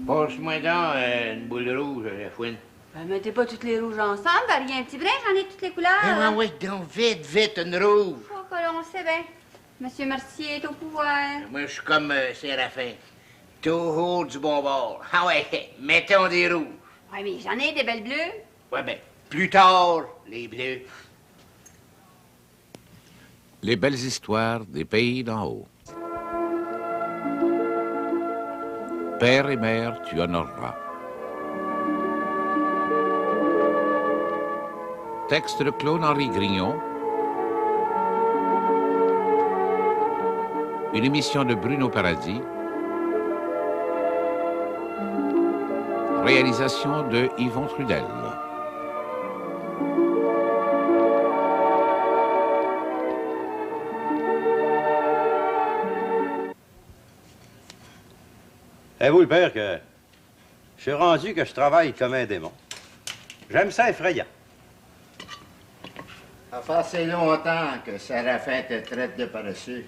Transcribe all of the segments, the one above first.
Passe-moi donc une boule rouge, la fouine. Ben, mettez pas toutes les rouges ensemble, varie un petit brin, j'en ai toutes les couleurs. Ah oui, donc vite, vite, une rouge. Oh, que l'on sait bien. Monsieur Mercier est au pouvoir. Moi, je suis comme Séraphin. Toujours du bon bord. Ah ouais, mettons des rouges. Ouais, mais j'en ai des belles bleues. Ouais, ben, plus tard, les bleus. Les belles histoires des pays d'en haut. Père et mère, tu honoreras. Texte de Claude-Henri Grignon. Une émission de Bruno Paradis. Réalisation de Yvon Trudel. Savez-vous, le père, que je suis rendu que je travaille comme un démon. J'aime ça effrayant. Ça fait assez longtemps que Séraphin te traite de paresseux.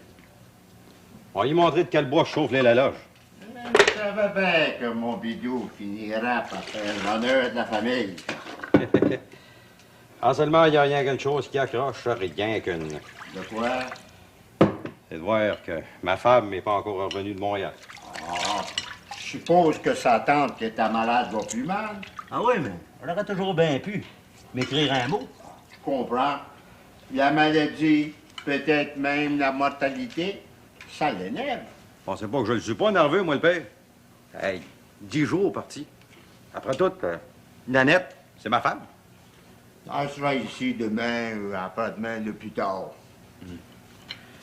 On lui montrer de quel bois je chauffe la loge. Je savais bien que mon bidou finira par faire l'honneur de la famille. En seulement, il n'y a rien qu'une chose qui accroche, rien qu'une. De quoi? C'est de voir que ma femme n'est pas encore revenue de Montréal. Ah, je suppose que sa tante qui est malade va plus mal. Ah oui, mais on aurait toujours bien pu m'écrire un mot. Je comprends. La maladie, peut-être même la mortalité, ça l'énerve. Pensez pas que je le suis pas nerveux, moi, le père. Hey, 10 jours parti. Après tout, Nanette, c'est ma femme. Elle sera ici demain ou après-demain, le plus tard.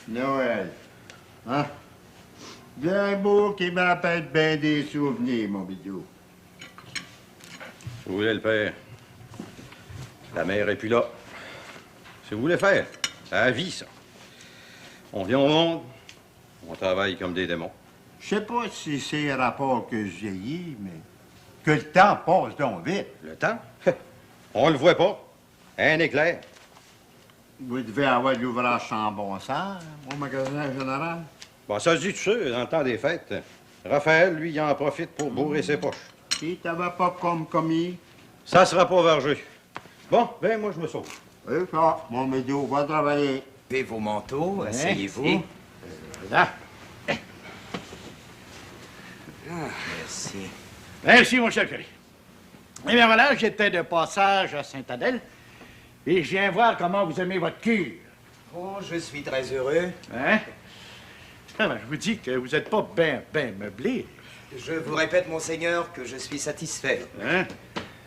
Noël. Hein? Bien beau qui me rappelle bien des souvenirs, mon bidou. Si vous voulez, le père, la mère est plus là. Si vous voulez faire, c'est la vie, ça. On vient au monde, on travaille comme des démons. Je sais pas si c'est un rapport que j'ai vieilli, mais que le temps passe donc vite. Le temps? On le voit pas. Un éclair. Vous devez avoir de l'ouvrage sans bon sens au magasin général. Bon, ça se dit tout sûr, dans le temps des fêtes. Raphaël, lui, il en profite pour bourrer ses poches. Si t'avais pas comme commis, Ça sera pas vergé. Bon, ben, moi, je me sauve. oui, ça, mon bidou, va travailler. Levez vos manteaux, asseyez-vous. Là. Merci. Merci, mon cher curé. Eh bien voilà, j'étais de passage à Sainte-Adèle et je viens voir comment vous aimez votre cure. Oh, je suis très heureux. Hein? Ah ben, je vous dis que vous n'êtes pas bien meublé. Je vous répète, monseigneur, que je suis satisfait. Hein?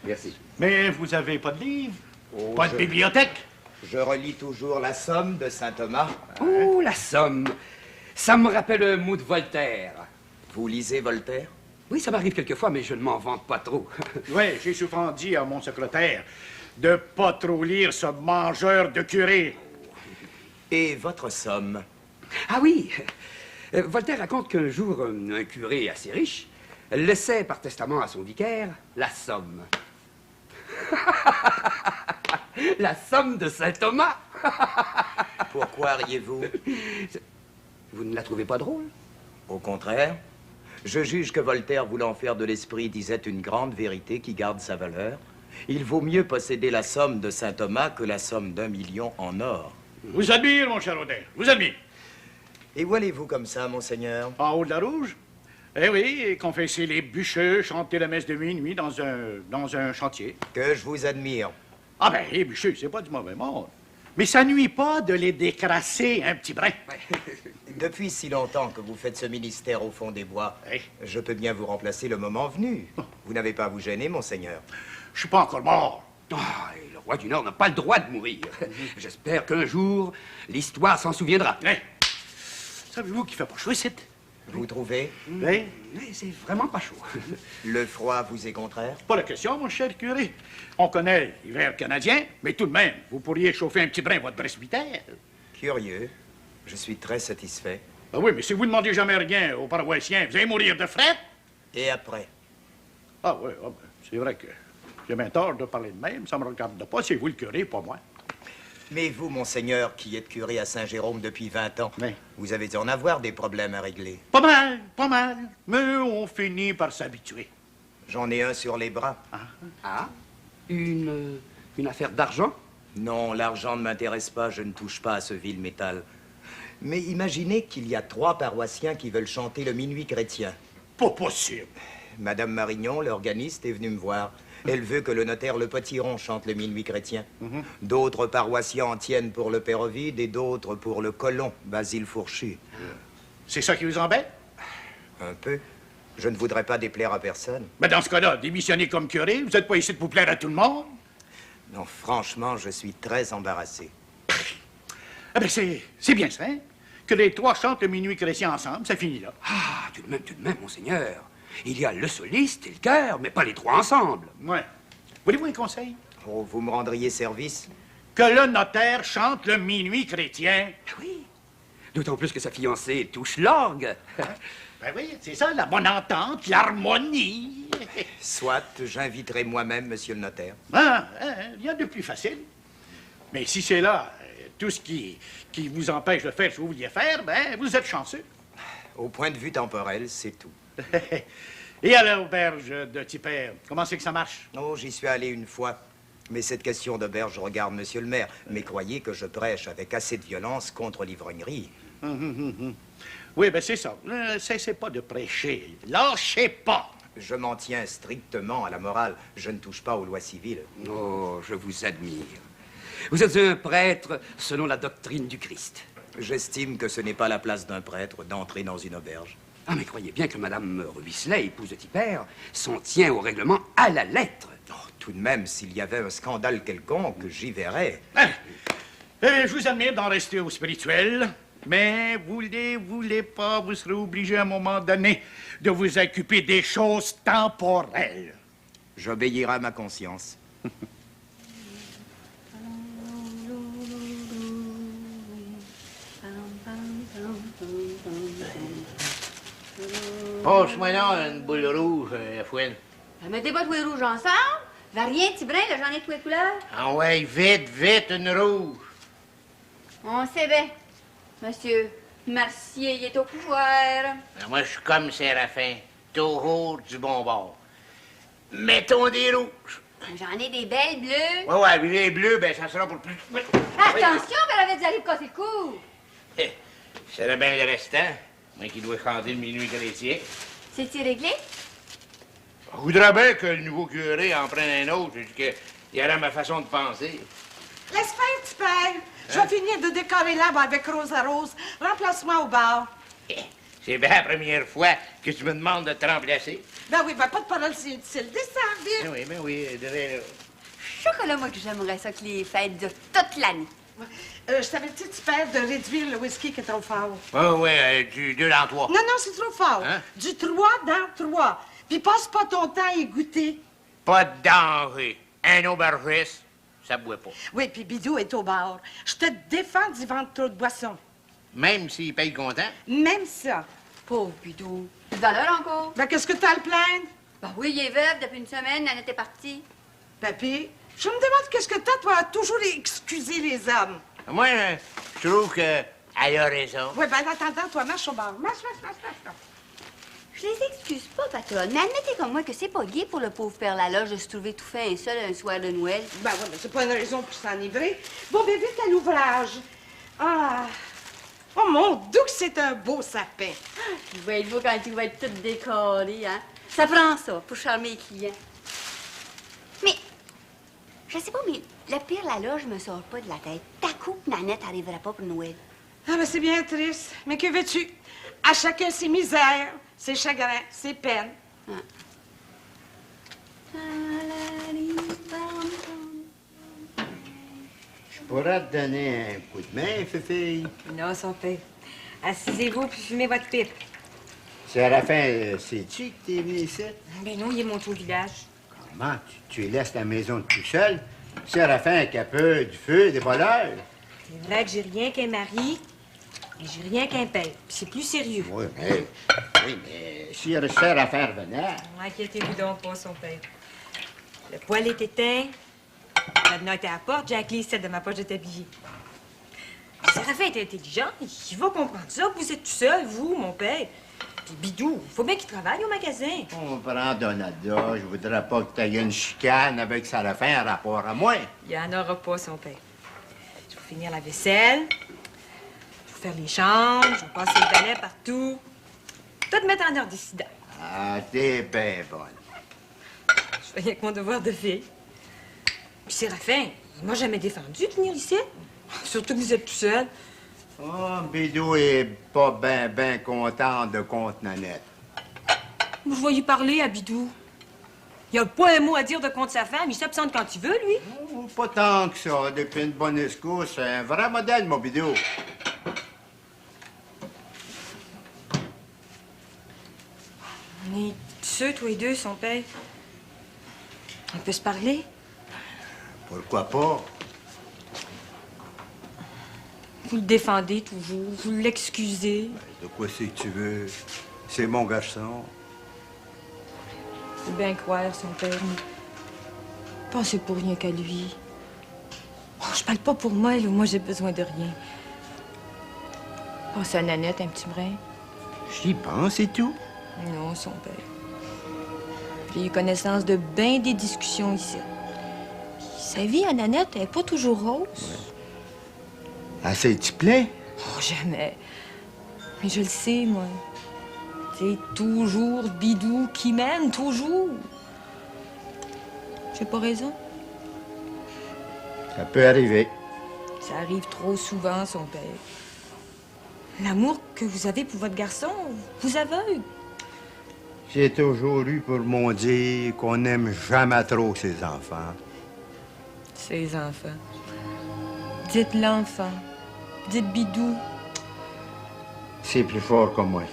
Merci. Mais vous avez pas de livre? Oh, Pas de bibliothèque? Je relis toujours la Somme de saint Thomas. Oh, la Somme. Ça me rappelle un mot de Voltaire. Vous lisez Voltaire? Oui, ça m'arrive quelquefois, mais je ne m'en vante pas trop. Oui, j'ai souvent dit à mon secrétaire de pas trop lire ce mangeur de curé. Et votre Somme? Ah oui, Voltaire raconte qu'un jour, un curé assez riche laissait par testament à son vicaire la Somme. La Somme de saint Thomas. Pourquoi riez-vous? Vous ne la trouvez pas drôle? Au contraire, je juge que Voltaire, voulant faire de l'esprit, disait une grande vérité qui garde sa valeur. Il vaut mieux posséder la Somme de saint Thomas que la somme d'1 million en or. Vous admire, mon cher Audet, vous admire. Et où allez-vous comme ça, monseigneur? En haut de la rouge? Eh oui, confesser les bûcheux, chanter la messe de minuit dans un chantier. Que je vous admire. Ah ben, les bûcheux, c'est pas du mauvais monde. Mais ça nuit pas de les décrasser un petit brin. Depuis si longtemps que vous faites ce ministère au fond des bois, Oui. je peux bien vous remplacer le moment venu. Vous n'avez pas à vous gêner, monseigneur. Je suis pas encore mort. Ah, et le roi du Nord n'a pas le droit de mourir. J'espère qu'un jour, l'histoire s'en souviendra. Hein? Savez-vous qu'il fait pas chaud ici? Vous trouvez? Oui. Mais c'est vraiment pas chaud. Le froid vous est contraire? Pas la question, mon cher curé. On connaît l'hiver canadien, mais tout de même, vous pourriez chauffer un petit brin votre presbytère. Curieux. Je suis très satisfait. Ah oui, mais si vous ne demandez jamais rien aux paroissiens, vous allez mourir de fret. Et après? Ah oui, c'est vrai que j'ai bien tort de parler de même. Ça me regarde pas. C'est vous le curé, pas moi. Mais vous, monseigneur, qui êtes curé à Saint-Jérôme depuis 20 ans, Oui. vous avez dû en avoir des problèmes à régler. Pas mal, pas mal. Mais on finit par s'habituer. J'en ai un sur les bras. Ah? Une affaire d'argent? Non, l'argent ne m'intéresse pas, je ne touche pas à ce vil métal. Mais imaginez qu'il y a 3 paroissiens qui veulent chanter le minuit chrétien. Pas possible. Madame Marignon, l'organiste, est venue me voir. Elle veut que le notaire Le Potiron chante le minuit chrétien. D'autres paroissiens en tiennent pour le Père Ovide et d'autres pour le colon, Basile Fourchu. C'est ça qui vous embête? Un peu. Je ne voudrais pas déplaire à personne. Ben dans ce cas-là, démissionnez comme curé. Vous n'êtes pas ici de vous plaire à tout le monde. Non, franchement, je suis très embarrassé. Ah ben c'est bien ça, hein? Que les 3 chantent le minuit chrétien ensemble, ça finit là. Ah, tout de même, monseigneur. Il y a le soliste et le chœur, mais pas les 3 ensemble. Ouais. Voulez-vous un conseil? Oh, vous me rendriez service? Que le notaire chante le minuit chrétien. Ah oui. D'autant plus que sa fiancée touche l'orgue. Ben oui, c'est ça, la bonne entente, l'harmonie. Soit, j'inviterai moi-même monsieur le notaire. Rien de plus facile. Mais si c'est là, tout ce qui vous empêche de faire ce que vous vouliez faire, ben, vous êtes chanceux. Au point de vue temporel, c'est tout. Et à l'auberge de Tipper, comment c'est que ça marche? Oh, j'y suis allé une fois. Mais cette question d'auberge regarde monsieur le maire. Mais croyez que je prêche avec assez de violence contre l'ivrognerie. Oui, ben c'est ça. Cessez pas de prêcher. Lâchez pas. Je m'en tiens strictement à la morale. Je ne touche pas aux lois civiles. Oh, je vous admire. Vous êtes un prêtre selon la doctrine du Christ. J'estime que ce n'est pas la place d'un prêtre d'entrer dans une auberge. Ah, mais croyez bien que Madame Ruisselet, épouse de Tipper, s'en tient au règlement à la lettre. Oh, tout de même, s'il y avait un scandale quelconque, j'y verrais. Je vous admire d'en rester au spirituel, mais vous ne voulez pas, vous serez obligé à un moment donné de vous occuper des choses temporelles. J'obéirai à ma conscience. Passe-moi là une boule rouge, Fouine. Mettez pas tous les rouges ensemble. Varié, petit brin, là, j'en ai toutes les couleurs. Ah ouais, vite, vite, une rouge. On sait bien. Monsieur Mercier, il est au pouvoir. Moi, je suis comme Séraphin, toujours du bon bord. Mettons des rouges. J'en ai des belles bleues. Ouais, puis les bleus, ben, ça sera pour plus... Attention, Belle, vous allez me casser le cou. C'est bien le restant. Moi qui dois chanter le minuit chrétien. C'est-il réglé? Je voudrais bien que le nouveau curé en prenne un autre, qu'il y aurait ma façon de penser. Laisse faire, petit père. Je vais finir de décorer l'arbre avec rose à rose. Remplace-moi au bar. C'est bien la première fois que tu me demandes de te remplacer. Ben oui, ben pas de parole, c'est utile. Descends, vite. Ben oui, derrière là. Chocolat, moi, que j'aimerais ça que les fêtes durent toute l'année. Je t'avais-tu, petit père, de réduire le whisky qui est trop fort? Du 2 dans 3. Non, non, c'est trop fort. Hein? Du 3 dans 3. Puis passe pas ton temps à y goûter. Pas de danger. Un aubergiste, ça boit pas. Oui, puis Bidou est au bar. Je te défends d'y vendre trop de boissons. Même s'il paye content. Même ça. Pauvre Bidou. Valeur encore? Ben, qu'est-ce que t'as à le plaindre? Ben oui, il est veuf depuis une semaine, Nanette est partie. Papy, je me demande qu'est-ce que t'as, toi, à toujours excuser les hommes. Moi, je trouve qu'elle a raison. Oui, ben, en attendant, toi, marche au bar. Marche. Je les excuse pas, patronne, mais admettez comme moi que c'est pas gai pour le pauvre père Laloche de se trouver tout fait seul un soir de Noël. Ben oui, mais c'est pas une raison pour s'enivrer. Bon, ben vite à l'ouvrage. Ah! Oh mon Dieu, que c'est un beau sapin. Il va être beau quand il va être tout décoré, hein. Ça prend ça pour charmer les clients. Mais, je sais pas, mais le père Laloche me sort pas de la tête. Ta coupe, Nanette, arrivera pas pour Noël. Ah, ben c'est bien triste. Mais que veux-tu? À chacun ses misères, ses chagrins, ses peines. Je pourrais te donner un coup de main, Fifi. Non, son père. Assisez-vous puis fumez votre pipe. Séraphin, sais-tu que t'es venu ici? Ben non, il est monté au village. Comment? Tu laisses la maison tout seul? Séraphin qui a peur du feu, des voleurs. C'est vrai que j'ai rien qu'un mari, et j'ai rien qu'un père. Puis c'est plus sérieux. Oui, mais s'il y a Séraphin revenait... Inquiétez-vous donc pas, son père. Le poêle est éteint, Maintenant, était à la porte, j'ai la clé de ma poche de tablier. Séraphin est intelligent, il va comprendre ça. Vous êtes tout seul, vous, mon père. Puis Bidou, il faut bien qu'il travaille au magasin. On prend Donada. Je voudrais pas que tu aies une chicane avec Séraphin en rapport à moi. Il n'y en aura pas, son père. Je vais finir la vaisselle, je vais faire les chambres, je vais passer le balai partout. Tout mettre en ordre ici. Ah, t'es bien bonne. Je fais rien que mon devoir de fille. Puis Séraphin, il m'a jamais défendu de venir ici. Surtout que vous êtes tout seul. Oh, Bidou est pas ben content de compte Nanette. Vous voyez parler à Bidou. Il a pas un mot à dire de contre sa femme. Il s'absente quand il veut, lui. Oh, pas tant que ça. Depuis une bonne escousse, c'est un vrai modèle, mon Bidou. On est ceux, tous les deux, son père. On peut se parler? Pourquoi pas? Vous le défendez toujours, vous l'excusez. De quoi c'est que tu veux? C'est mon garçon. Faut bien croire, son père. Mais pensez pour rien qu'à lui. Oh, je parle pas pour moi, là. Moi, j'ai besoin de rien. Pensez à Nanette un petit brin. J'y pense et tout. Non, son père. J'ai eu connaissance de bien des discussions ici. Puis sa vie à Nanette, elle est pas toujours rose. Ouais. Assez tu plais? Oh, jamais. Mais je le sais, moi. C'est toujours Bidou qui mène, toujours. J'ai pas raison. Ça peut arriver. Ça arrive trop souvent, son père. L'amour que vous avez pour votre garçon vous aveugle. J'ai toujours eu pour mon dire qu'on n'aime jamais trop ses enfants. Ses enfants. Dites l'enfant. Dites Bidou. C'est plus fort que moi.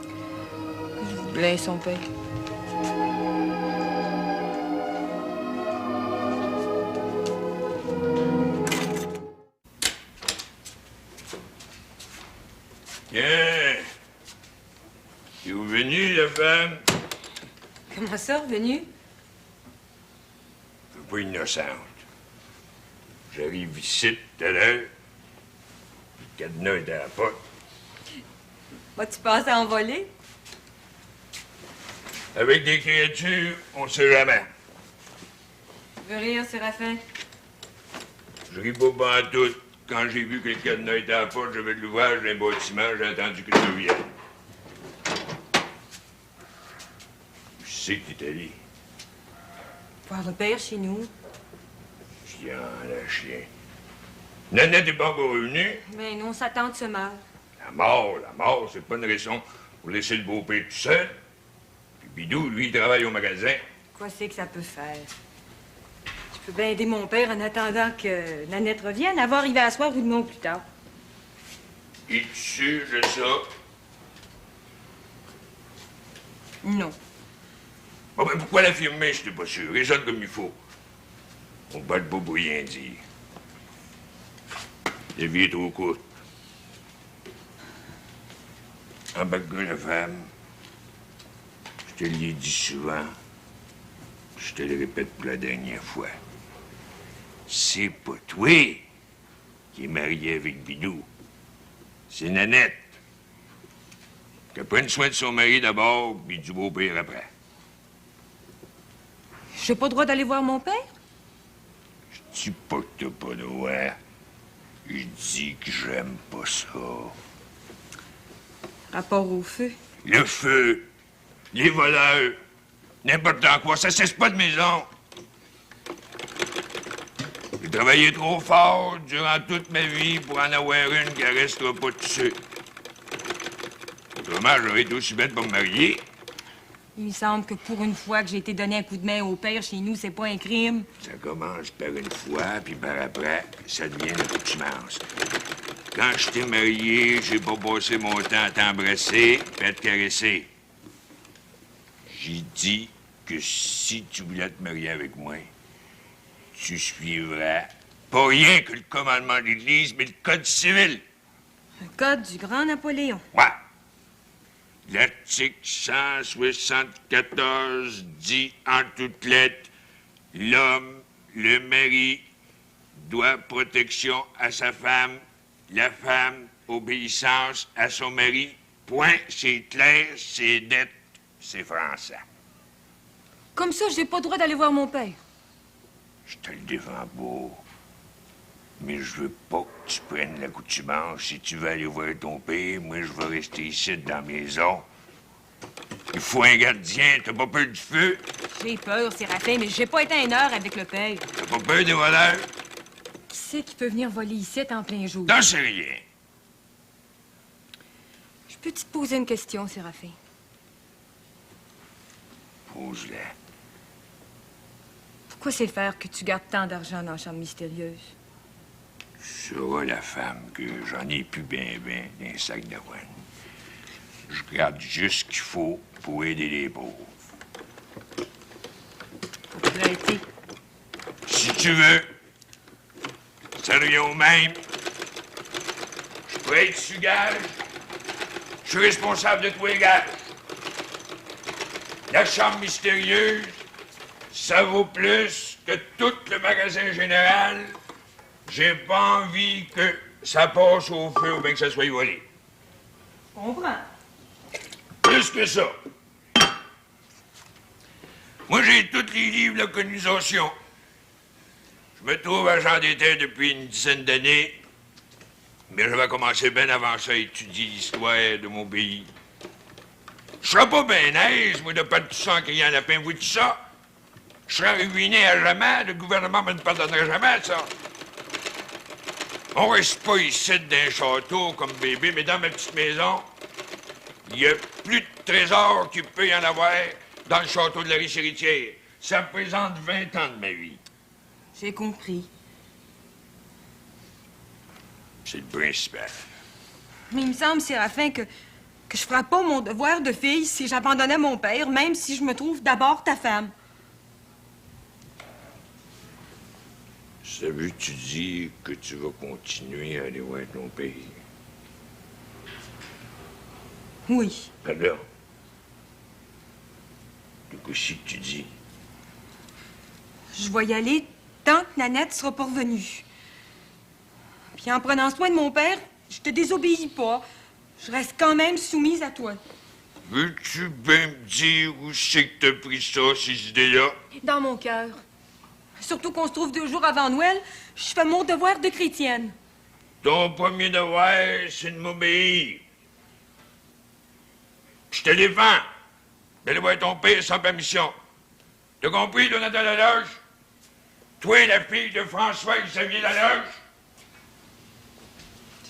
Je vous plains, son père. Tiens! Es vous venu, la femme? Comment ça, revenu? T'es pas innocente. J'arrive ici tout à l'heure. Le cadenas est à la porte. Vas-tu passer à envoler? Avec des créatures, on sait jamais. Je veux rire, Séraphin. Je ris pas pantoute. Quand j'ai vu que le cadenas était à la porte, j'avais de l'ouvrage d'un bâtiment, j'ai attendu que tu reviennes. Je sais que t'es allé. Voir le père chez nous. Chien, la chien. Nanette est pas encore revenue. Mais non, sa tante se meurt. La mort, c'est pas une raison pour laisser le beau-père tout seul. Puis Bidou, lui, il travaille au magasin. Quoi c'est que ça peut faire? Je peux bien aider mon père en attendant que Nanette revienne. Elle va arriver à soir ou non plus tard. Es-tu sûr de ça? Non. Bon, ben pourquoi l'affirmer, je n'étais pas sûr? Raisonne comme il faut. On bat le beau pour rien dire. La vie est trop courte. En bas de la femme, je te l'ai dit souvent, je te le répète pour la dernière fois. C'est pas toi qui est marié avec Bidou. C'est Nanette. Qu'elle prenne soin de son mari d'abord, puis du beau-père après. J'ai pas le droit d'aller voir mon père? Je dis pas que t'as pas le droit. Je dis que j'aime pas ça. Rapport au feu. Le feu, les voleurs, n'importe quoi, ça cesse pas de maison. J'ai travaillé trop fort durant toute ma vie pour en avoir une qui restera pas dessus. Autrement, j'aurais été aussi bête pour me marier. Il me semble que pour une fois que j'ai été donné un coup de main au père chez nous, c'est pas un crime. Ça commence par une fois, puis par après, ça devient une accoutumance. Quand je t'ai marié, j'ai pas passé mon temps à t'embrasser et à te caresser. J'ai dit que si tu voulais te marier avec moi, tu suivrais pas rien que le commandement de l'Église, mais le Code civil. Le code du grand Napoléon. Ouais. L'article 174 dit en toutes lettres L'homme, le mari, doit protection à sa femme, la femme, obéissance à son mari. Point, c'est clair, c'est net, c'est français. Comme ça, j'ai pas le droit d'aller voir mon père. Je te le défends beau. Mais je veux pas que tu prennes l'accoutumance. Si tu veux aller voir ton père, moi, je vais rester ici dans la maison. Il faut un gardien. T'as pas peur du feu? J'ai peur, Séraphin, mais j'ai pas été une heure avec le père. T'as pas peur des voleurs? Qui c'est qui peut venir voler ici en plein jour? T'en sais rien. Je peux te poser une question, Séraphin? Pose-la. Pourquoi c'est faire que tu gardes tant d'argent dans la chambre mystérieuse? Tu sauras, la femme, que j'en ai plus ben dans un sac d'avoine. Je garde juste ce qu'il faut pour aider les pauvres. Pour prêter. Si tu veux, ça revient au même. Je prête sur gage. Je suis responsable de tous les gages. La chambre mystérieuse, ça vaut plus que tout le magasin général. J'ai pas envie que ça passe au feu ou bien que ça soit volé. Comprends. Plus que ça. Moi, j'ai tous les livres de la colonisation. Je me trouve agent d'État depuis une dizaine d'années, mais j'avais commencé bien avant ça à étudier l'histoire de mon pays. Je serais pas bien aise, moi, de perdre tout ça en criant lapin. Vous dites ça? Je serais ruiné à jamais. Le gouvernement me ne pardonnerait jamais, ça. On reste pas ici d'un château comme bébé, mais dans ma petite maison, il y a plus de trésors qu'il peut y en avoir dans le château de la Riche-Héritière. Ça représente 20 ans de ma vie. J'ai compris. C'est le principal. Mais il me semble, Séraphin, que je ferais pas mon devoir de fille si j'abandonnais mon père, même si je me trouve d'abord ta femme. Ça veut-tu dire que tu vas continuer à aller voir ton pays? Oui. Alors, de quoi si que tu dis? Je vais y aller tant que Nanette sera pas revenue. Puis en prenant soin de mon père, je te désobéis pas. Je reste quand même soumise à toi. Veux-tu bien me dire où c'est que t'as pris ça, ces idées-là? Dans mon cœur. Surtout qu'on se trouve 2 jours avant Noël, je fais mon devoir de chrétienne. Ton premier devoir, c'est de m'obéir. Je te défends d'aller voir ton père sans permission. T'as compris, Donata Laloge? Toi, la fille de François-Xavier Laloge?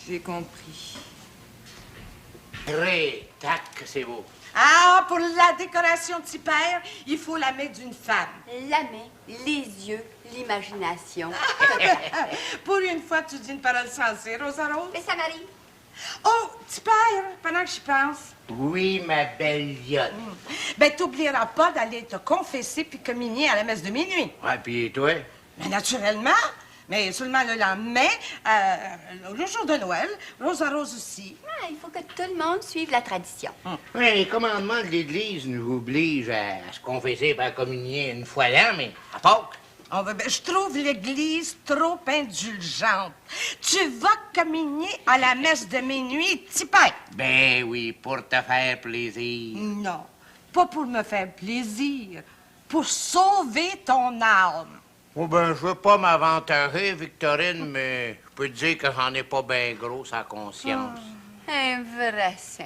J'ai compris. Très, tac, c'est beau. Ah, pour la décoration de père, il faut la main d'une femme. La main, les yeux, l'imagination. Pour une fois, tu dis une parole sensée, Rosa Rose. Mais ça m'arrive. Oh, père, pendant que j'y pense. Oui, ma belle Lionne. Ben, t'oublieras pas d'aller te confesser puis communier à la messe de minuit. Ouais, puis toi? Mais naturellement, mais seulement le lendemain, le jour de Noël, Rosa Rose aussi. Ah, il faut que tout le monde suive la tradition. Oui, les commandements de l'Église nous obligent à se confesser par communier une fois l'an, mais à Pâques. Oh, ben, je trouve l'Église trop indulgente. Tu vas communier à la messe de minuit, petit père. Ben oui, pour te faire plaisir. Non, pas pour me faire plaisir, pour sauver ton âme. Oh ben, je veux pas m'aventurer, Victorine, mais je peux te dire que j'en ai pas bien gros sa conscience. Un vrai saint.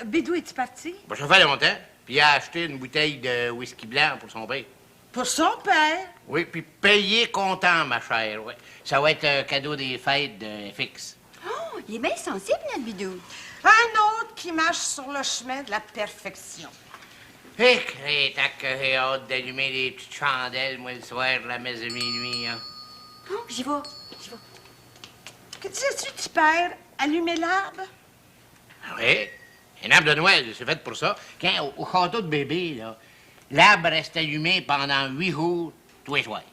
Bidou, es-tu parti? Ben, ça fait longtemps. Puis il a acheté une bouteille de whisky blanc pour son père. Pour son père? Oui, puis payé content, ma chère, oui. Ça va être un cadeau des fêtes de FX. Oh, il est bien sensible, notre bidou. Un autre qui marche sur le chemin de la perfection. Eh, crétac, que j'ai hâte d'allumer les petites chandelles, moi, le soir de la messe de minuit, hein. Oh, j'y vais. Que disais-tu, petit père? Allumer l'arbre? Oui, un arbre de Noël, c'est fait pour ça. Quand, au château de bébé, là, l'arbre reste allumé pendant 8 jours, tous les soirs.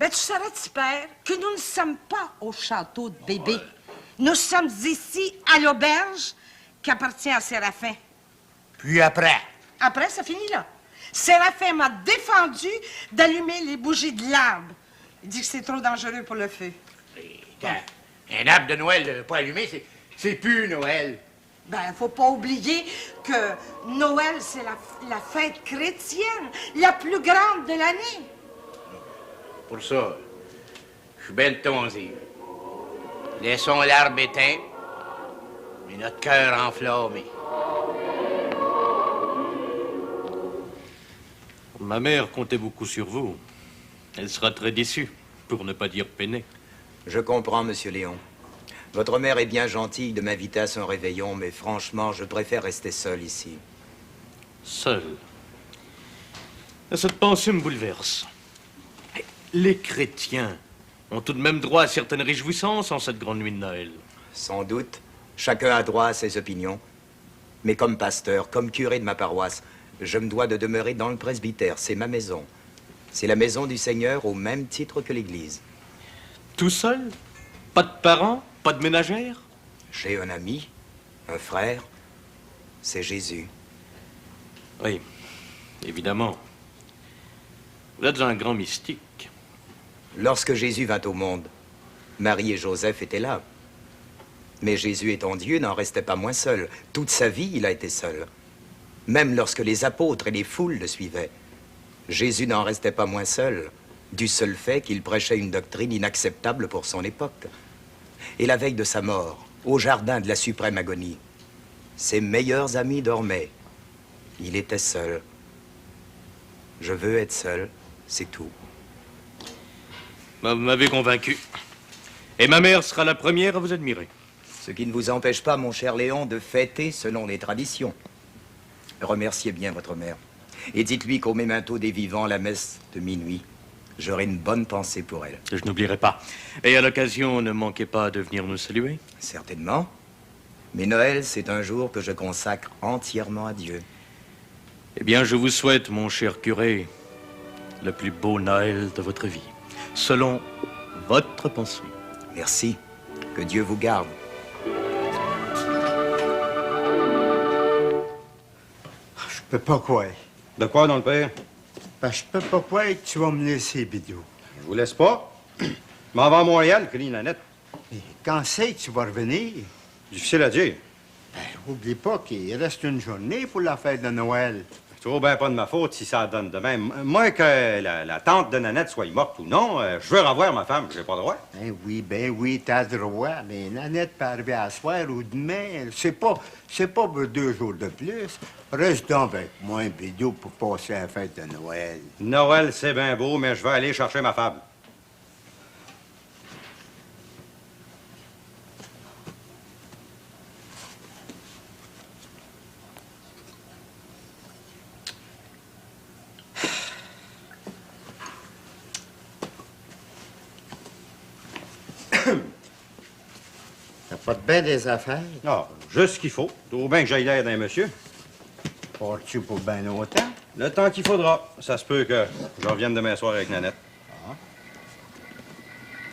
Ben, tu saurais, petit père, que nous ne sommes pas au château de bébé. Ouais. Nous sommes ici, à l'auberge, qui appartient à Séraphin. Puis après? Après, ça finit là. Séraphin m'a défendu d'allumer les bougies de l'arbre. Il dit que c'est trop dangereux pour le feu. Un arbre de Noël pas allumé, c'est plus Noël. Ben, faut pas oublier que Noël, c'est la fête chrétienne, la plus grande de l'année. Pour ça, je suis ben de ton zèle. Laissons l'arbre éteint, mais notre cœur enflammé. Ma mère comptait beaucoup sur vous. Elle sera très déçue, pour ne pas dire peinée. Je comprends, monsieur Léon. Votre mère est bien gentille de m'inviter à son réveillon, mais franchement, je préfère rester seul ici. Seul. Cette pensée me bouleverse. Les chrétiens ont tout de même droit à certaines réjouissances en cette grande nuit de Noël. Sans doute. Chacun a droit à ses opinions. Mais comme pasteur, comme curé de ma paroisse, je me dois de demeurer dans le presbytère. C'est ma maison. C'est la maison du Seigneur au même titre que l'Église. Tout seul? Pas de parents? Pas de ménagère? J'ai un ami, un frère. C'est Jésus. Oui, évidemment. Vous êtes un grand mystique. Lorsque Jésus vint au monde, Marie et Joseph étaient là. Mais Jésus étant Dieu n'en restait pas moins seul. Toute sa vie, il a été seul. Même lorsque les apôtres et les foules le suivaient, Jésus n'en restait pas moins seul, du seul fait qu'il prêchait une doctrine inacceptable pour son époque. Et la veille de sa mort, au jardin de la suprême agonie, ses meilleurs amis dormaient. Il était seul. Je veux être seul, c'est tout. Vous m'avez convaincu. Et ma mère sera la première à vous admirer. Ce qui ne vous empêche pas, mon cher Léon, de fêter selon les traditions. Remerciez bien votre mère. Et dites-lui qu'au memento des vivants, la messe de minuit, j'aurai une bonne pensée pour elle. Je n'oublierai pas. Et à l'occasion, ne manquez pas de venir nous saluer. Certainement. Mais Noël, c'est un jour que je consacre entièrement à Dieu. Eh bien, je vous souhaite, mon cher curé, le plus beau Noël de votre vie, selon votre pensée. Merci. Que Dieu vous garde. Je peux pas croire. De quoi, dans le père? Ben, je peux pas croire que tu vas me laisser, Bidou. Je vous laisse pas. Je m'en vais à Montréal, Céline Nanette. Et quand c'est que tu vas revenir? Difficile à dire. Ben, oublie pas qu'il reste une journée pour la fête de Noël. C'est trop bien pas de ma faute si ça donne de même. Moi, que la tante de Nanette soit morte ou non, je veux revoir ma femme. J'ai pas le droit. Ben oui, t'as le droit. Mais Nanette peut arriver à soir ou demain. C'est pas pour 2 jours de plus. Reste donc avec moi, Bidou, pour passer la fête de Noël. Noël, c'est bien beau, mais je vais aller chercher ma femme. T'as pas de bain des affaires? Non, juste ce qu'il faut. Trop bien que j'aille l'air d'un monsieur. Pars-tu pour bien longtemps? Le temps qu'il faudra. Ça se peut que je revienne demain soir avec Nanette. Ah.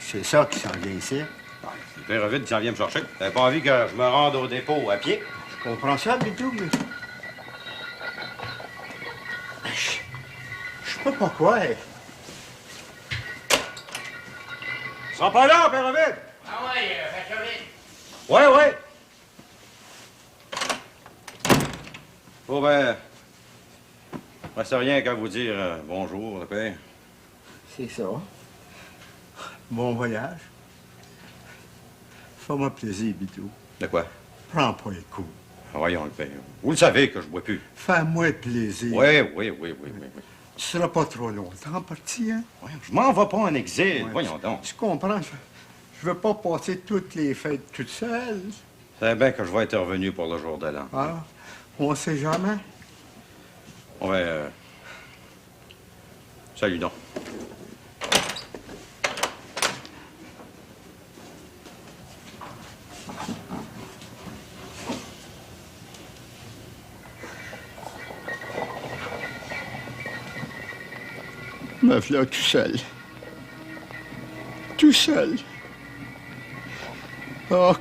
C'est ça qui s'en vient ici. C'est le père Ovid qui s'en vient me chercher. T'avais pas envie que je me rende au dépôt à pied? Je comprends ça, Bidou, mais... Je peux pas croire. Ils sont pas là, père Ovid! Ah ouais, fais ça vite. Ouais, ouais. Oh, ben... Il reste rien qu'à vous dire bonjour, le père. C'est ça. Bon voyage. Fais-moi plaisir, Bidou. De quoi? Prends pas les coups. Voyons, le père. Vous le savez que je bois plus. Fais-moi plaisir. Oui. Tu seras pas trop longtemps parti, hein? Ouais, je m'en vais pas en exil. Ouais. Voyons donc. Tu comprends? Je veux pas passer toutes les fêtes toute seule. C'est bien que je vais être revenu pour le jour de l'an. Ah, on sait jamais. Ouais, salut donc. Me voilà tout seul. Tout seul. Oh,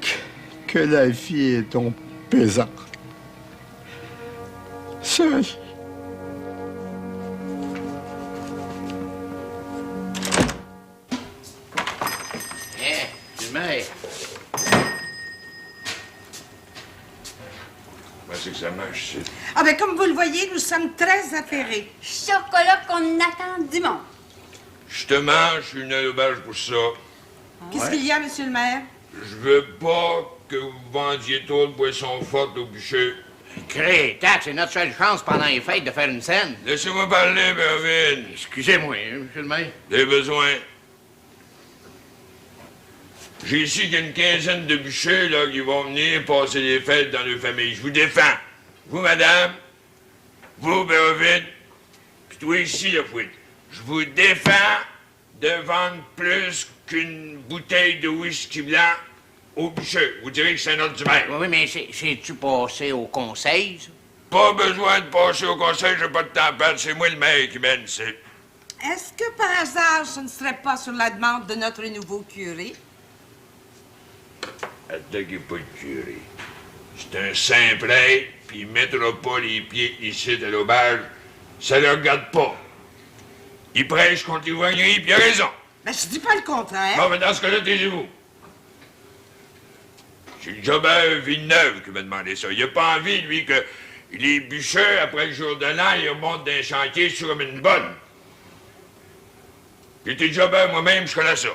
que la vie est donc pesante. Seul. le voyez, nous sommes très affairés. Chocolat qu'on attend du monde. Justement, je suis venu à l'auberge pour ça. Qu'est-ce qu'il y a, monsieur le maire? Je veux pas que vous vendiez trop de boissons fortes au bûcher. Crétac, c'est notre seule chance pendant les fêtes de faire une scène. Laissez-moi parler, Bervin. Excusez-moi, monsieur le maire. Des besoins. J'ai ici qu'il y a une quinzaine de bûchers là, qui vont venir passer les fêtes dans leur famille. Je vous défends. Vous, madame, vous, Bervin, puis toi ici, le fouette. Je vous défends de vendre plus qu'une bouteille de whisky blanc au bûcher. Vous direz que c'est un ordre du maire. Oui, mais c'est-tu passé au conseil, ça? Pas besoin de passer au conseil, j'ai pas de temps à perdre. C'est moi le maire qui mène, c'est. Est-ce que par hasard, ce ne serait pas sur la demande de notre nouveau curé? Attaquez pas le curé. C'est un simple être, puis il mettra pas les pieds ici à l'auberge. Ça le regarde pas. Il prêche contre l'ivrognerie, puis il a raison. Ben, je dis pas le contraire. Bon, mais dans ce cas-là, taisez-vous. C'est le jobber Villeneuve qui m'a demandé ça. Il a pas envie, lui, que les bûcheurs, après le jour de l'an, ils remontent d'un chantier sur comme une bonne. J'étais jobber moi-même, je connais ça.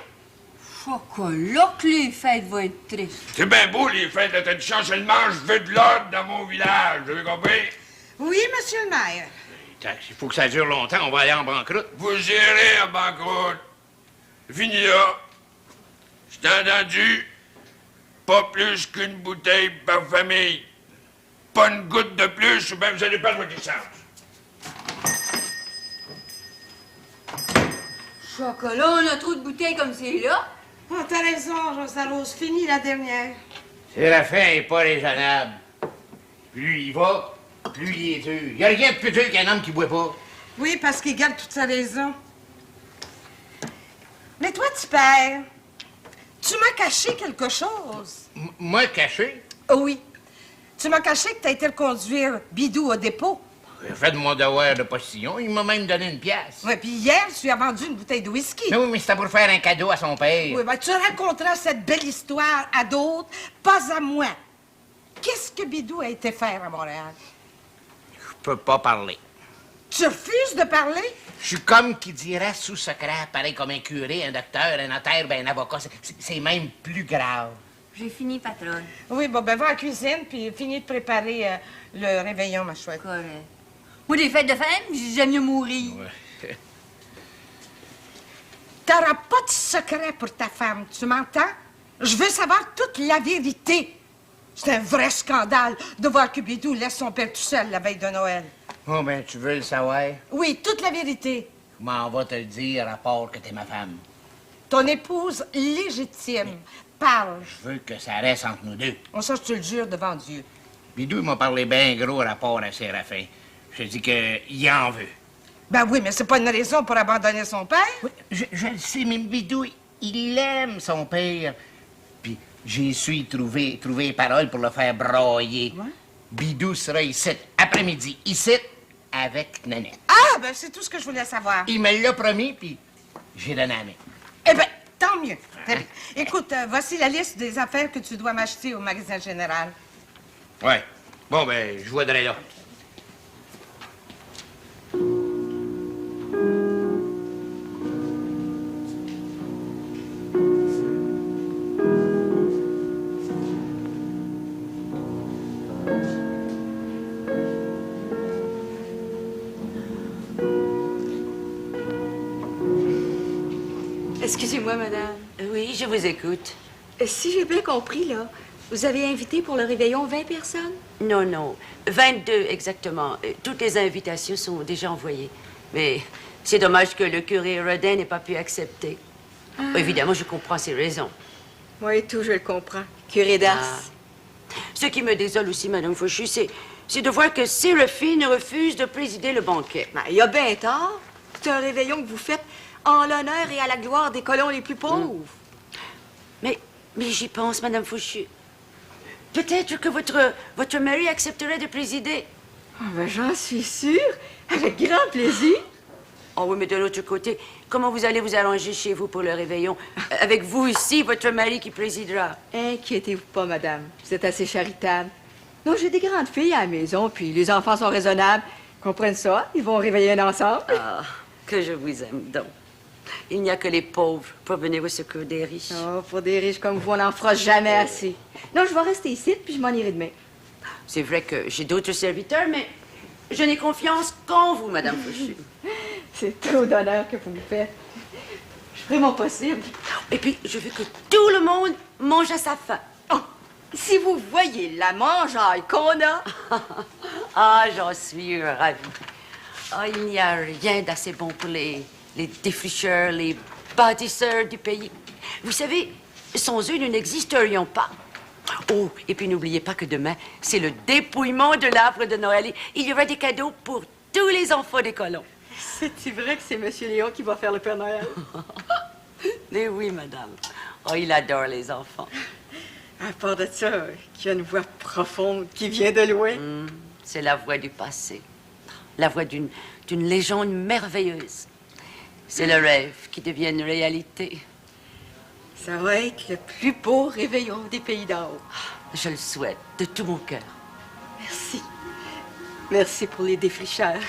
Chocolat que les fêtes vont être tristes. C'est bien beau, les fêtes de tradition, seulement je veux de l'ordre dans mon village, vous avez compris? Oui, monsieur le maire. Il faut que ça dure longtemps, on va aller en banqueroute. Vous irez en banqueroute. Fini là. C'est entendu. Pas plus qu'une bouteille par famille. Pas une goutte de plus, ou bien vous allez perdre votre licence. Chocolat, on a trop de bouteilles comme c'est là. Oh, t'as raison, Rosa-Rose. Fini la dernière. Séraphin est pas raisonnable. Plus il va, plus il est dur. Y a rien de plus dur qu'un homme qui boit pas. Oui, parce qu'il garde toute sa raison. Mais toi, tu perds. Tu m'as caché quelque chose. Moi, caché? Oh oui. Tu m'as caché que t'as été reconduire Bidou au dépôt. J'ai fait de mon devoir de postillon. Il m'a même donné une pièce. Oui, puis hier, tu lui as vendu une bouteille de whisky. Mais oui, mais c'était pour faire un cadeau à son père. Oui, ben tu raconteras cette belle histoire à d'autres, pas à moi. Qu'est-ce que Bidou a été faire à Montréal? Je peux pas parler. Tu refuses de parler? Je suis comme qui dirait sous secret, pareil comme un curé, un docteur, un notaire, ben un avocat. C'est même plus grave. J'ai fini, patronne. Oui, bon, ben va à la cuisine, puis finis de préparer le réveillon, ma chouette. Correct. Moi, des fêtes de femme, j'aime mieux mourir. Ouais. T'auras pas de secret pour ta femme, tu m'entends? Je veux savoir toute la vérité. C'est un vrai scandale de voir que Bidou laisse son père tout seul la veille de Noël. Oh, ben, tu veux le savoir? Oui, toute la vérité. Je m'en vais te le dire à part que t'es ma femme. Ton épouse légitime. Parle. Je veux que ça reste entre nous deux. On ça, je te le jure devant Dieu. Bidou, il m'a parlé bien gros rapport à Séraphin. Je dis qu'il en veut. Ben oui, mais c'est pas une raison pour abandonner son père. Oui, je le sais, mais Bidou, il aime son père. Puis j'ai su trouver les paroles pour le faire brailler. Ouais. Bidou sera ici, après-midi, ici, avec Nanette. Ah, ben c'est tout ce que je voulais savoir. Il me l'a promis, puis j'ai donné la main. Eh bien, tant mieux. Très bien. Écoute, voici la liste des affaires que tu dois m'acheter au magasin général. Ouais. Bon, ben, je voudrais là. Excusez-moi, madame. Oui, je vous écoute. Si j'ai bien compris, là, vous avez invité pour le réveillon 20 personnes? Non, non. 22 exactement. Toutes les invitations sont déjà envoyées. Mais c'est dommage que le curé Rodin n'ait pas pu accepter. Évidemment, je comprends ses raisons. Moi et tout, je le comprends. Curé d'Ars. Ce qui me désole aussi, Madame Fauchu, c'est de voir que Séraphine refuse de présider le banquet. Ben, il y a bien tard. C'est un réveillon que vous faites en l'honneur et à la gloire des colons les plus pauvres. Mais j'y pense, Madame Fauchu. Peut-être que votre mari accepterait de présider. Ah, ben, j'en suis sûre. Avec grand plaisir. Oh oui, mais de l'autre côté, comment vous allez vous arranger chez vous pour le réveillon? Avec vous ici, votre mari qui présidera. Inquiétez-vous pas, madame. Vous êtes assez charitable. Non, j'ai des grandes filles à la maison, puis les enfants sont raisonnables. Ils comprennent ça, ils vont réveiller ensemble. Ah, que je vous aime donc. Il n'y a que les pauvres pour venir au secours des riches. Oh, pour des riches comme vous, on n'en fera jamais assez. Non, je vais rester ici, puis je m'en irai demain. C'est vrai que j'ai d'autres serviteurs, mais je n'ai confiance qu'en vous, Madame Fauchu. C'est trop d'honneur que vous me faites. Je ferai mon possible. Et puis, je veux que tout le monde mange à sa faim. Oh, si vous voyez la mangeaille qu'on a... Ah, j'en suis ravie. Ah, il n'y a rien d'assez bon pour les défricheurs, les bâtisseurs du pays. Vous savez, sans eux, nous n'existerions pas. Oh, et puis n'oubliez pas que demain, c'est le dépouillement de l'arbre de Noël. Il y aura des cadeaux pour tous les enfants des colons. C'est vrai que c'est M. Léon qui va faire le Père Noël? Mais oui, madame. Oh, il adore les enfants. À part de ça, qui a une voix profonde qui vient de loin. C'est la voix du passé. La voix d'une légende merveilleuse. C'est le rêve qui devient une réalité. Ça va être le plus beau réveillon des pays d'en haut. Je le souhaite de tout mon cœur. Merci. Merci pour les défricheurs.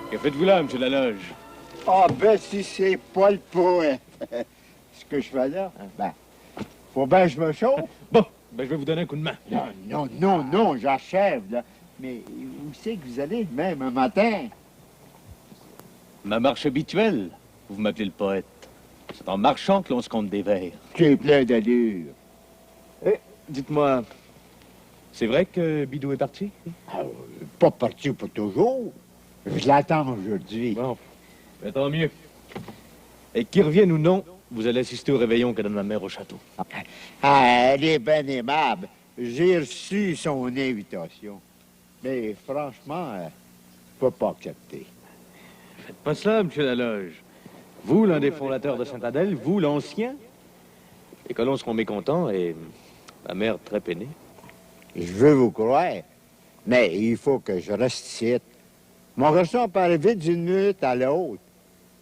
Que faites-vous là, monsieur Laloge? Ah, ben, si c'est pas le point. Ce que je fais là, ben, faut bien que je me chauffe. Bon, ben, je vais vous donner un coup de main. Non, j'achève, là. Mais où c'est que vous allez demain, un matin? Ma marche habituelle. Vous m'appelez le poète. C'est en marchant que l'on se compte des vers. J'ai plein d'allure. Eh, dites-moi, c'est vrai que Bidou est parti? Pas parti pour toujours. Je l'attends aujourd'hui. Bon, ben, tant mieux. Et qu'il revienne ou non, vous allez assister au réveillon que donne ma mère au château. Ah, elle est bien aimable. J'ai reçu son invitation. Mais franchement, je peux pas accepter. Faites pas ça, monsieur Laloge. Vous, l'un des fondateurs de Saint-Adèle, vous, l'ancien. Les colons seront mécontents et ma mère très peinée. Je veux vous croire, mais il faut que je reste ici. Mon garçon part vite d'une minute à l'autre.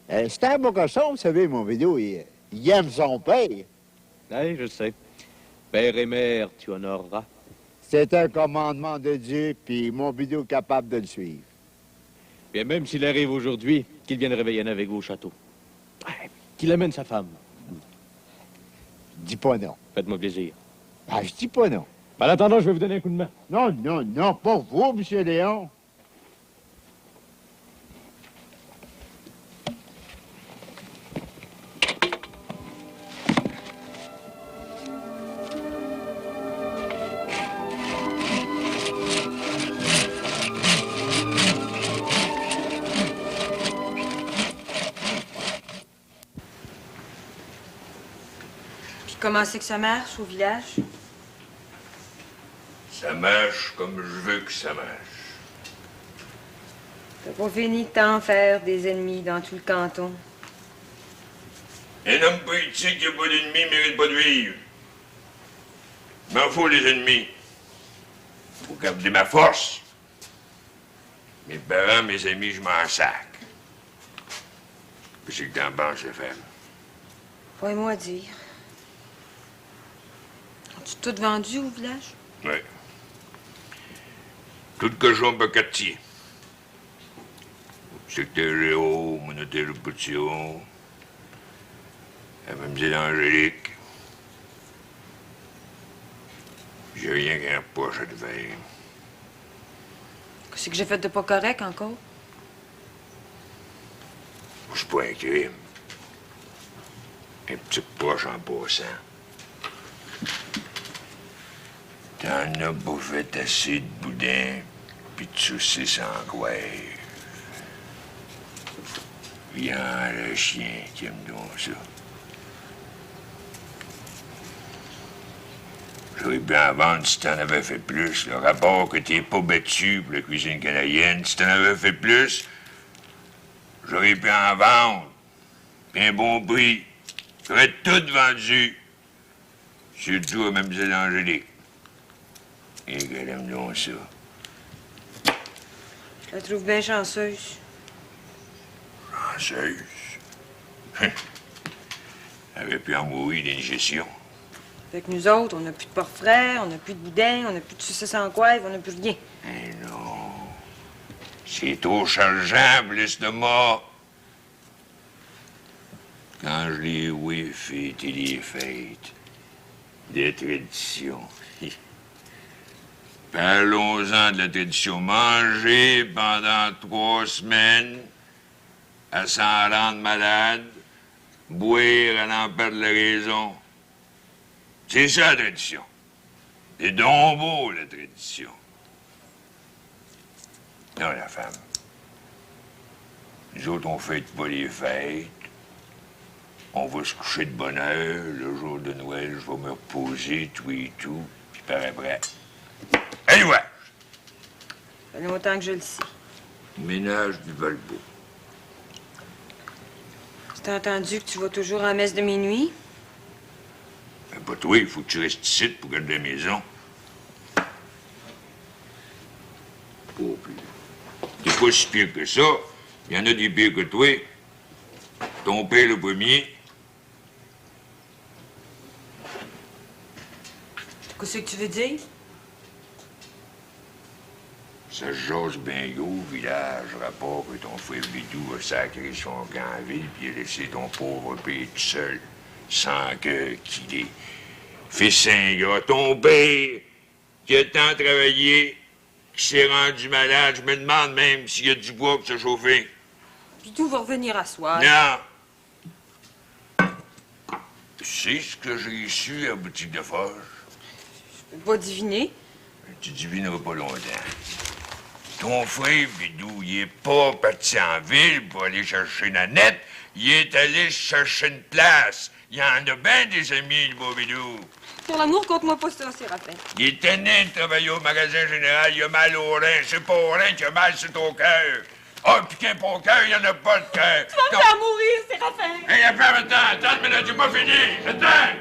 C'est un beau garçon, vous savez, mon vidéo, il aime son père. Oui, je sais. Père et mère, tu honoreras. C'est un commandement de Dieu, puis mon bidou est capable de le suivre. Bien, même s'il arrive aujourd'hui, qu'il vienne réveiller avec vous au château. Qu'il amène sa femme. Dis pas non. Faites-moi plaisir. Ah, je dis pas non. En attendant, je vais vous donner un coup de main. Non, pas vous, monsieur Léon. Comment c'est que ça marche au village? Ça marche comme je veux que ça marche. T'as pas fini de t'en faire des ennemis dans tout le canton. Un homme politique qui n'a pas d'ennemis mérite pas de vivre. M'en faut les ennemis. Faut garder ma force. Mes parents, mes amis, je m'en sac. Qu'est-ce que t'en penses, femme? Fais-moi dire. As-tu tout vendu au village? Oui. Tout le cochon bacatier. Secteur Léo, mon hôtel au Poutillon, la mademoiselle Angélique. J'ai rien qu'un poche à devant. Qu'est-ce que j'ai fait de pas correct encore? Je suis pas un crime. Un petit poche en passant. T'en as bouffé assez de boudin, puis de saucisses en coiffe. Viens, le chien qui aime donc ça. J'aurais bien en vendre si t'en avais fait plus. Le rapport que t'es pas battu pour la cuisine canadienne, si t'en avais fait plus, j'aurais pu en vendre. Puis un bon prix. J'aurais tout vendu. Surtout à Mlle Angélique. Et qu'elle aime donc ça. Je la trouve bien chanceuse. Chanceuse? Elle avait pu en mourir d'indigestion. Fait que nous autres, on n'a plus de porc frais, on n'a plus de boudin, on n'a plus de saucisses en coiffe, on n'a plus rien. Eh non. C'est trop chargeant, l'estomac. Quand je l'ai oui fêté les fêtes, des traditions. Parlons-en de la tradition. Manger pendant 3 semaines, à s'en rendre malade, boire à n'en perdre la raison. C'est ça, la tradition. C'est donc beau, la tradition. Non, la femme. Nous autres, on fête pas les fêtes. On va se coucher de bonne heure. Le jour de Noël, je vais me reposer, tout et tout. Puis par après... Allez, ouais! Ça fait longtemps que je le sais. Ménage du Valbeau. T'as entendu que tu vas toujours à la messe de minuit? Ben, pas toi, il faut que tu restes ici pour garder la maison. Pas plus. T'es pas si pire que ça. Il y en a des pires que toi. Ton père le premier. Qu'est-ce que tu veux dire? Ça se jase bien gros au village, rapport que ton frère Bidou a sacré son camp en ville puis a laissé ton pauvre père tout seul, sans cœur qu'il est. Fils ingrat, ton père, qui a tant travaillé, qui s'est rendu malade, je me demande même s'il y a du bois pour se chauffer. Bidou va revenir à soir. Non! C'est ce que j'ai su à la boutique de forge. Je peux pas deviner. Tu devineras pas longtemps. Ton frère, Bidou, il est pas parti en ville pour aller chercher Nanette. Il est allé chercher une place. Il y en a bien des amis, le beau Bidou. Pour l'amour, compte-moi pas ça, Séraphin. Il est tanné de travailler au magasin général. Il a mal au rein. C'est pas au rein qu'il a mal, c'est au cœur. Ah, puis qu'un pas au cœur, il y en a pas de cœur. Tu vas me faire mourir, Séraphin. Hé, attends une minute, j'ai pas fini. Attends!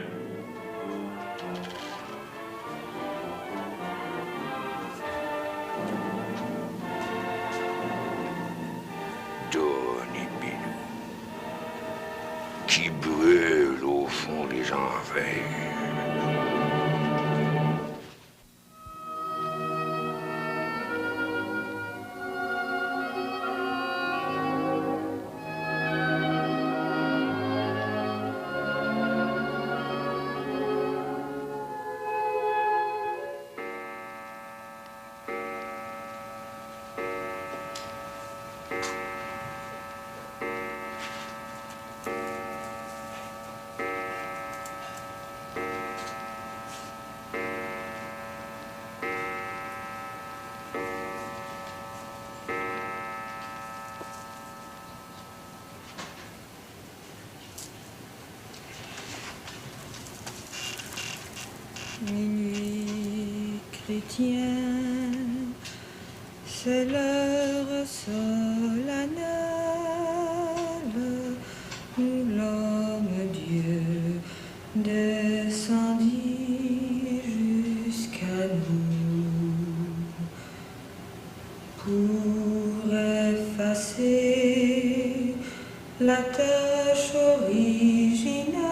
Tony Bidou, qui brûle au fond des enfers. Minuit chrétien, c'est l'heure solennelle où l'homme Dieu descendit jusqu'à nous pour effacer la tâche originelle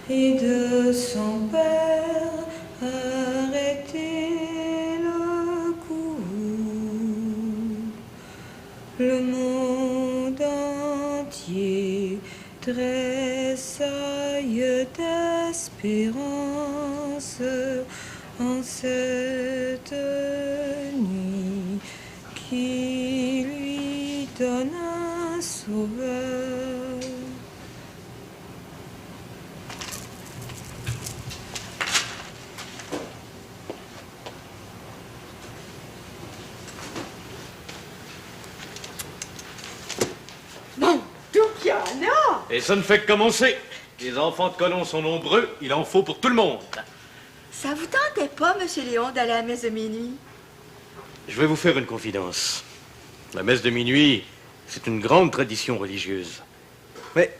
et de son père arrêter le coup. Le monde entier tressaille d'espérance en cette nuit qui lui donne un sauveur. Et ça ne fait que commencer. Les enfants de colons sont nombreux, il en faut pour tout le monde. Ça vous tentait pas, Monsieur Léon, d'aller à la messe de minuit? Je vais vous faire une confidence. La messe de minuit, c'est une grande tradition religieuse. Mais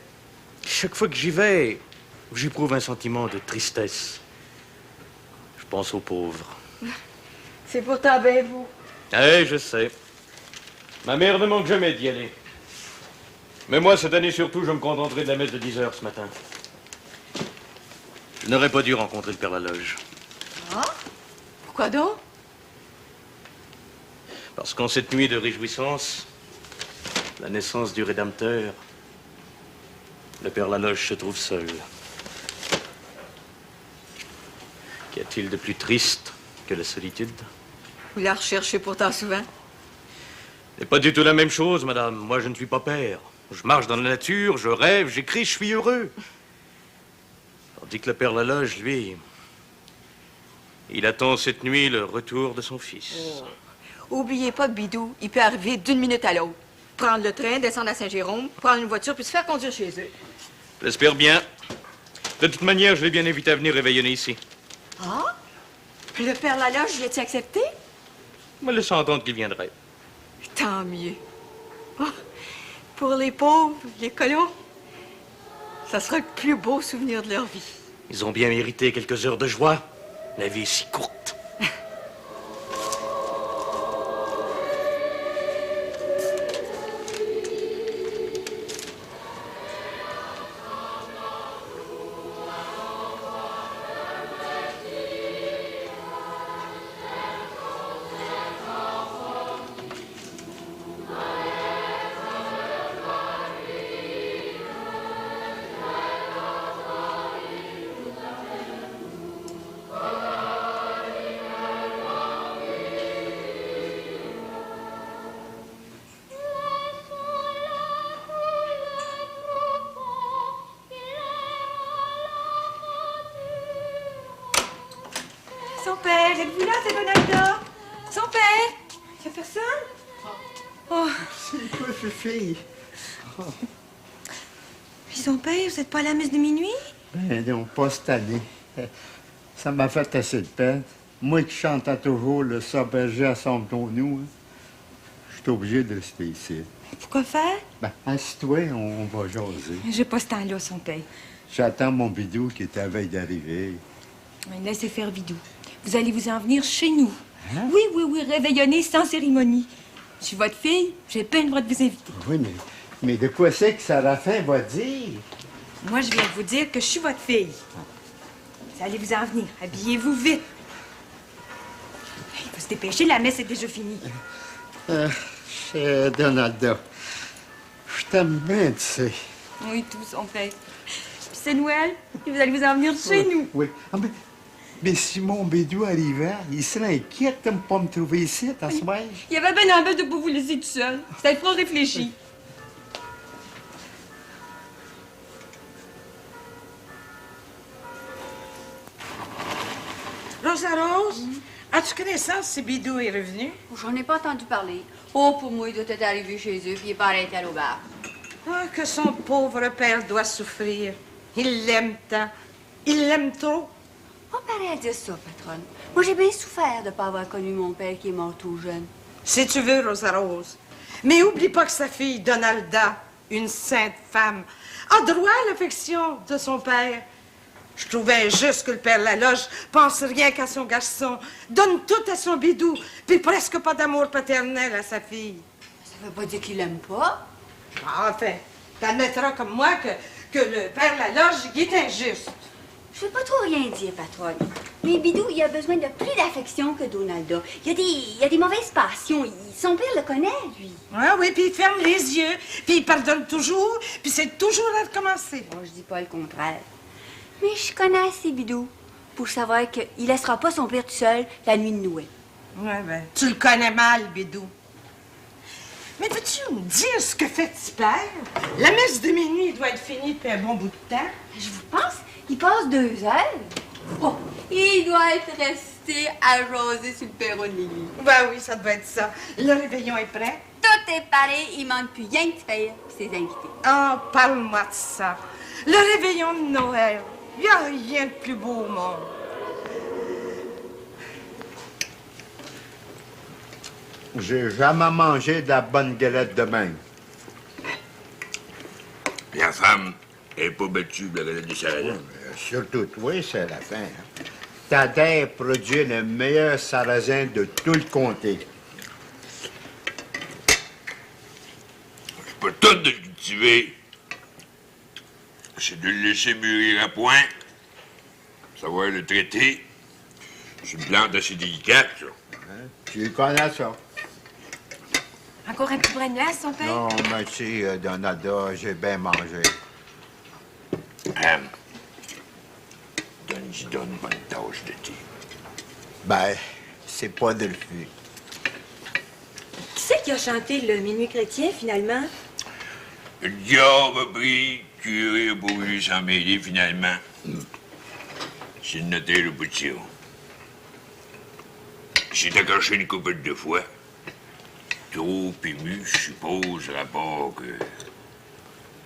chaque fois que j'y vais, j'éprouve un sentiment de tristesse. Je pense aux pauvres. C'est pourtant bien vous. Eh, je sais. Ma mère ne manque jamais d'y aller. Mais moi, cette année surtout, je me contenterai de la messe de 10 heures ce matin. Je n'aurais pas dû rencontrer le Père Laloge. Ah? Pourquoi donc? Parce qu'en cette nuit de réjouissance, la naissance du Rédempteur, le Père Laloge se trouve seul. Qu'y a-t-il de plus triste que la solitude? Vous la recherchez pourtant souvent. C'est pas du tout la même chose, madame. Moi, je ne suis pas père. Je marche dans la nature, je rêve, j'écris, je suis heureux. Tandis que le Père Laloge, lui, il attend cette nuit le retour de son fils. Oh. Oubliez pas que Bidou, il peut arriver d'une minute à l'autre. Prendre le train, descendre à Saint-Jérôme, prendre une voiture, puis se faire conduire chez eux. J'espère bien. De toute manière, je l'ai bien invité à venir réveillonner ici. Ah? Le Père Laloge, il a-t-il accepté? Me laissant entendre qu'il viendrait. Tant mieux. Oh, pour les pauvres, les colons, ça sera le plus beau souvenir de leur vie. Ils ont bien mérité quelques heures de joie. La vie est si courte. Son père, êtes-vous là, c'est Donalda? Son père? Il n'y a personne? Oh. C'est quoi, fille? Oh. Puis son père, vous n'êtes pas à la messe de minuit? Ben non, pas cette année. Ça m'a fait assez de peine. Moi qui chantais toujours le berger assemblons-nous, je suis obligé de rester ici. Pourquoi faire? Ben, assis-toi, on va jaser. J'ai pas ce temps-là, son père. J'attends mon bidou qui est à veille d'arriver. Laissez faire Bidou. Vous allez vous en venir chez nous. Hein? Oui, réveillonner sans cérémonie. Je suis votre fille, j'ai peine le droit de vous inviter. Oui, mais de quoi c'est que Séraphin va dire? Moi, je viens de vous dire que je suis votre fille. Vous allez vous en venir. Habillez-vous vite. Il faut se dépêcher, la messe est déjà finie. Cher Donalda, je t'aime bien, tu sais. Oui, tout son père. Puis c'est Noël, et vous allez vous en venir chez nous. Oui. Ah, mais si mon bidou arrivait, il serait inquiet de ne pas me trouver ici, à ce soir. Il y avait ben envie de ne pas vous laisser tout seul. Ça le fera réfléchir. Rosa Rose, as-tu connaissance si Bidou est revenu? J'en ai pas entendu parler. Oh, pour moi, il doit être arrivé chez eux, puis il est pas arrêté à l'auberge. Ah, que son pauvre père doit souffrir. Il l'aime tant. Il l'aime trop. On paraît dire ça, patronne. Moi, j'ai bien souffert de ne pas avoir connu mon père qui est mort tout jeune. Si tu veux, Rosa Rose. Mais oublie pas que sa fille, Donalda, une sainte femme, a droit à l'affection de son père. Je trouvais injuste que le père Laloge pense rien qu'à son garçon, donne tout à son bidou, puis presque pas d'amour paternel à sa fille. Ça veut pas dire qu'il l'aime pas. Enfin, t'admettras comme moi que le père Laloge, il est injuste. Je veux pas trop rien dire, patronne. Mais Bidou, il a besoin de plus d'affection que Donalda. Il y a des mauvaises passions. Son père le connaît, lui. Ah oui, puis il ferme les yeux, puis il pardonne toujours, puis c'est toujours à recommencer. Bon, je dis pas le contraire. Mais je connais assez Bidou pour savoir qu'il laissera pas son père tout seul la nuit de Noël. Ouais, ben, tu le connais mal, Bidou. Mais peux-tu me dire ce que fait petit père? La messe de minuit doit être finie depuis un bon bout de temps. Je vous pense, il passe 2 heures. Oh, il doit être resté à jaser sur le perron de l'église. Ben oui, ça doit être ça. Le réveillon est prêt. Tout Tout est pareil, il manque plus rien que de faire pour ses invités. Oh, parle-moi de ça. Le réveillon de Noël. Il n'y a rien de plus beau au monde. J'ai jamais mangé de la bonne galette de même. La femme est pas battue, la galette de sarrasin. Surtout toi, c'est la fin. Hein. Ta terre produit le meilleur sarrasin de tout le comté. C'est pas tout de le cultiver. C'est de le laisser mûrir à point, savoir le traiter. C'est une plante assez délicate, ça. Hein? Tu connais ça? Encore un petit brin de glace, son père? Non, merci, Donada, j'ai bien mangé. Donne une bonne tasse de thé. Ben, c'est pas de le faire. Qui c'est qui a chanté le Minuit chrétien, finalement? Le diable a pris, curé a pas voulu s'en mêler, finalement. C'est le notaire de Boutillon. Il s'est accroché une couple de fois. Trop ému, je suppose, rapport que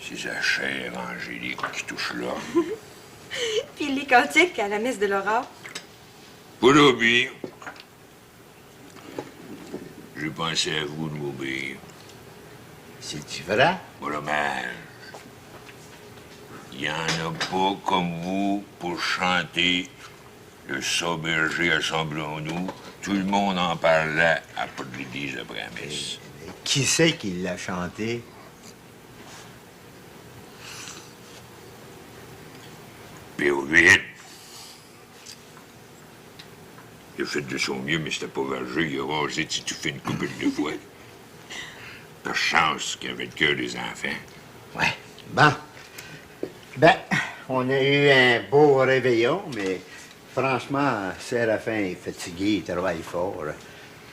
c'est sa chair angélique qui touche l'homme. Puis les cantiques à la messe de l'aurore. Pas d'obéir. J'ai pensé à vous de m'obéir. C'est-tu vrai? Pas dommage. Il y en a pas comme vous pour chanter le Sauberger assemblons-nous. Tout le monde en parlait à pas de l'église après la messe. Qui c'est qui l'a chanté? Pérovite. Il a fait de son mieux, mais c'était pas vengé. Il a rasé tout fait une couple de fois. Par chance qu'il avait le cœur des enfants. Ouais. Bon. Ben, on a eu un beau réveillon, mais franchement, Séraphin est fatigué, il travaille fort.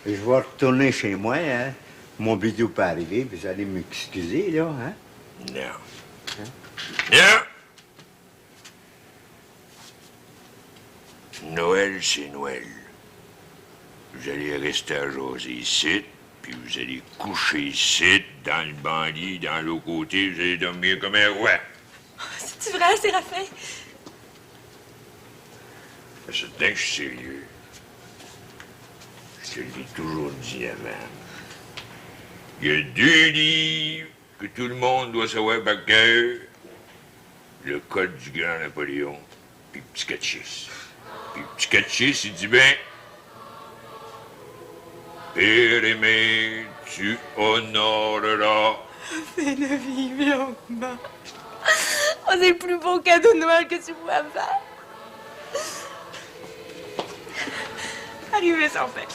Je vais retourner chez moi, hein. Mon bidou peut arriver, puis vous allez m'excuser, là, hein? Non. Hein? Non! Noël, c'est Noël. Vous allez rester à jaser ici, puis vous allez coucher ici, dans le bandit, dans l'autre côté, vous allez dormir comme un roi. C'est-tu vrai, Séraphin? C'est certain que je suis sérieux. Je te l'ai toujours dit avant. Il y a 2 livres que tout le monde doit savoir par cœur. Le Code du Grand Napoléon, puis Petit Catechisme. Puis Petit Catechisme, il dit bien... Père et mère, tu honoreras... Fais de vivre longuement. Oh, c'est le plus beau cadeau de Noël que tu pourras me faire. Arrivez, son père.